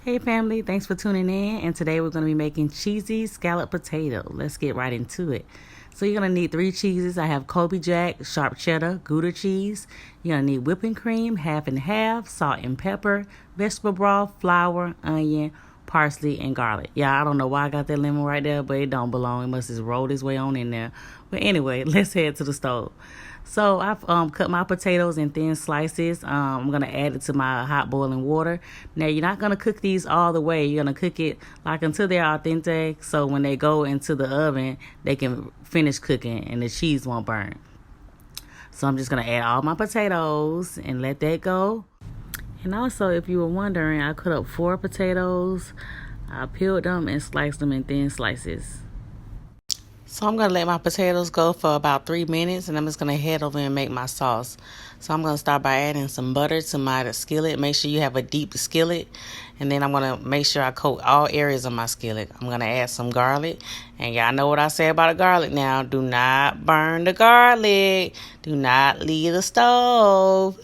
Hey family, thanks for tuning in. And today we're going to be making cheesy scallop potato. Let's get right into it. So you're going to need 3 cheeses. I have Colby Jack, sharp cheddar, gouda cheese. You're going to need whipping cream, half and half, salt and pepper, vegetable broth, flour, onion, parsley, and garlic. Yeah, I don't know why I got that lemon right there, but it don't belong. It must just rolled its way on in there. But anyway, let's head to the stove. So I've cut my potatoes in thin slices. I'm going to add it to my hot boiling water. Now, you're not going to cook these all the way. You're going to cook it like until they're al dente, so when they go into the oven, they can finish cooking and the cheese won't burn. So I'm just going to add all my potatoes and let that go. And also, if you were wondering, I cut up 4 potatoes. I peeled them and sliced them in thin slices. So I'm going to let my potatoes go for about 3 minutes, and I'm just going to head over and make my sauce. So I'm going to start by adding some butter to my skillet. Make sure you have a deep skillet, and then I'm going to make sure I coat all areas of my skillet. I'm going to add some garlic, and y'all know what I say about the garlic now. Do not burn the garlic. Do not leave the stove.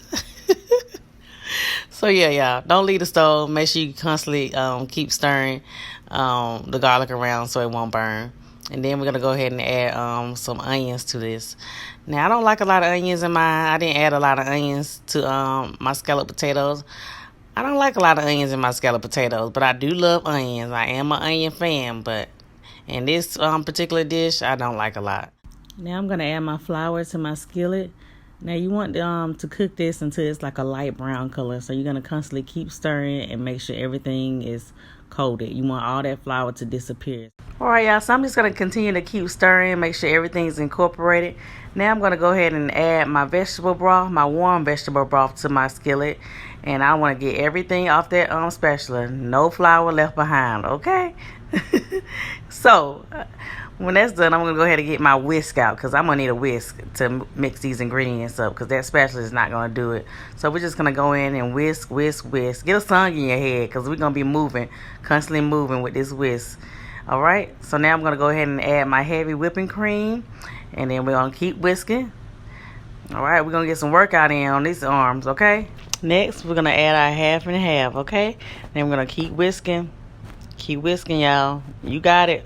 So yeah, y'all, don't leave the stove. Make sure you constantly keep stirring the garlic around so it won't burn. And then we're going to go ahead and add some onions to this. Now, I don't like a lot of onions in mine. I didn't add a lot of onions to my scalloped potatoes. I don't like a lot of onions in my scalloped potatoes, but I do love onions. I am an onion fan, but in this particular dish, I don't like a lot. Now, I'm going to add my flour to my skillet. Now, you want to cook this until it's like a light brown color. So you're going to constantly keep stirring and make sure everything is coated. You want all that flour to disappear. All right, y'all, so I'm just going to continue to keep stirring, make sure everything's incorporated. Now I'm going to go ahead and add my vegetable broth, my warm vegetable broth to my skillet. And I want to get everything off that spatula. No flour left behind, okay? So when that's done, I'm going to go ahead and get my whisk out because I'm going to need a whisk to mix these ingredients up because that spatula is not going to do it. So we're just going to go in and whisk, whisk, whisk. Get a song in your head because we're going to be moving, constantly moving with this whisk. All right, so now I'm going to go ahead and add my heavy whipping cream, and then we're going to keep whisking. All right, we're going to get some workout in on these arms, okay? Next, we're going to add our half and half, okay? Then we're going to keep whisking, y'all. You got it.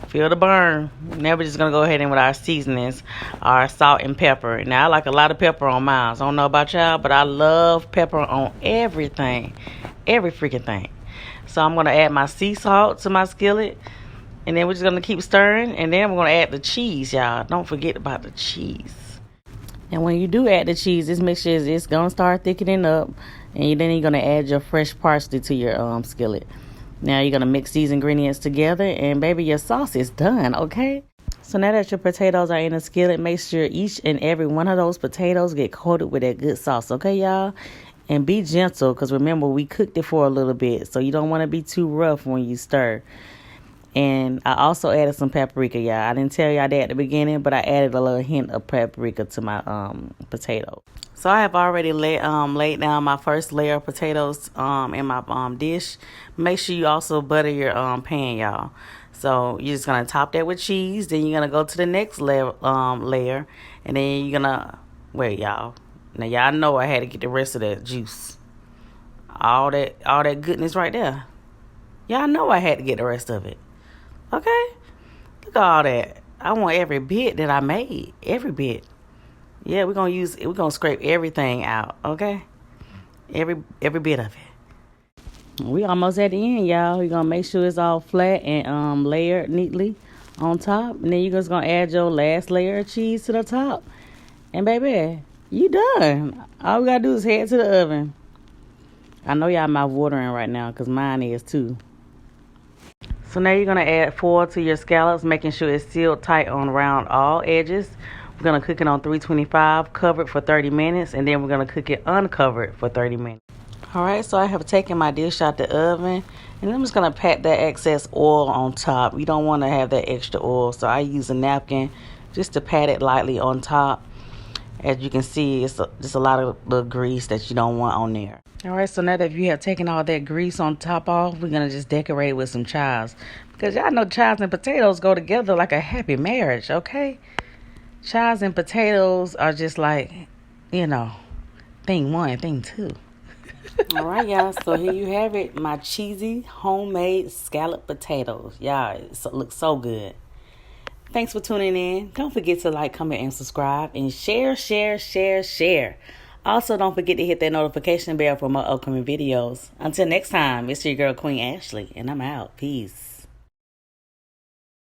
Feel the burn. Now we're just going to go ahead and with our seasonings, our salt and pepper. Now, I like a lot of pepper on mine. I don't know about y'all, but I love pepper on everything, every freaking thing. So I'm going to add my sea salt to my skillet. And then we're just going to keep stirring. And then we're going to add the cheese, y'all. Don't forget about the cheese. And when you do add the cheese, just make sure it's going to start thickening up. And then you're going to add your fresh parsley to your skillet. Now you're going to mix these ingredients together. And baby, your sauce is done, okay? So now that your potatoes are in a skillet, make sure each and every one of those potatoes get coated with that good sauce, okay, y'all? And be gentle, because remember, we cooked it for a little bit. So you don't want to be too rough when you stir. And I also added some paprika, y'all. I didn't tell y'all that at the beginning, but I added a little hint of paprika to my potato. So I have already laid down my first layer of potatoes in my dish. Make sure you also butter your pan, y'all. So you're just going to top that with cheese. Then you're going to go to the next layer. And then you're going to, wait, y'all. Now, y'all know I had to get the rest of that juice. All that goodness right there. Y'all know I had to get the rest of it. Okay? Look at all that. I want every bit that I made. Every bit. Yeah, we're going to scrape everything out. Okay? Every bit of it. We almost at the end, y'all. We're going to make sure it's all flat and layered neatly on top. And then you're just going to add your last layer of cheese to the top. And baby, you done. All we gotta do is head to the oven. I know y'all mouth watering right now because mine is too. So now you're gonna add foil to your scallops, making sure it's sealed tight on around all edges. We're gonna cook it on 325, covered for 30 minutes, and then we're gonna cook it uncovered for 30 minutes. All right, so I have taken my dish out the oven, and I'm just gonna pat that excess oil on top. You don't want to have that extra oil, so I use a napkin just to pat it lightly on top. As you can see, it's just a lot of the grease that you don't want on there. All right, so now that you have taken all that grease on top off, we're going to just decorate with some chives. Because y'all know chives and potatoes go together like a happy marriage, okay? Chives and potatoes are just like, thing one, thing two. All right, y'all. So here you have it. My cheesy homemade scallop potatoes. Y'all, it looks so good. Thanks for tuning in. Don't forget to like, comment, and subscribe. And share, share, share, share. Also, don't forget to hit that notification bell for more upcoming videos. Until next time, it's your girl, Queen Ashley. And I'm out. Peace.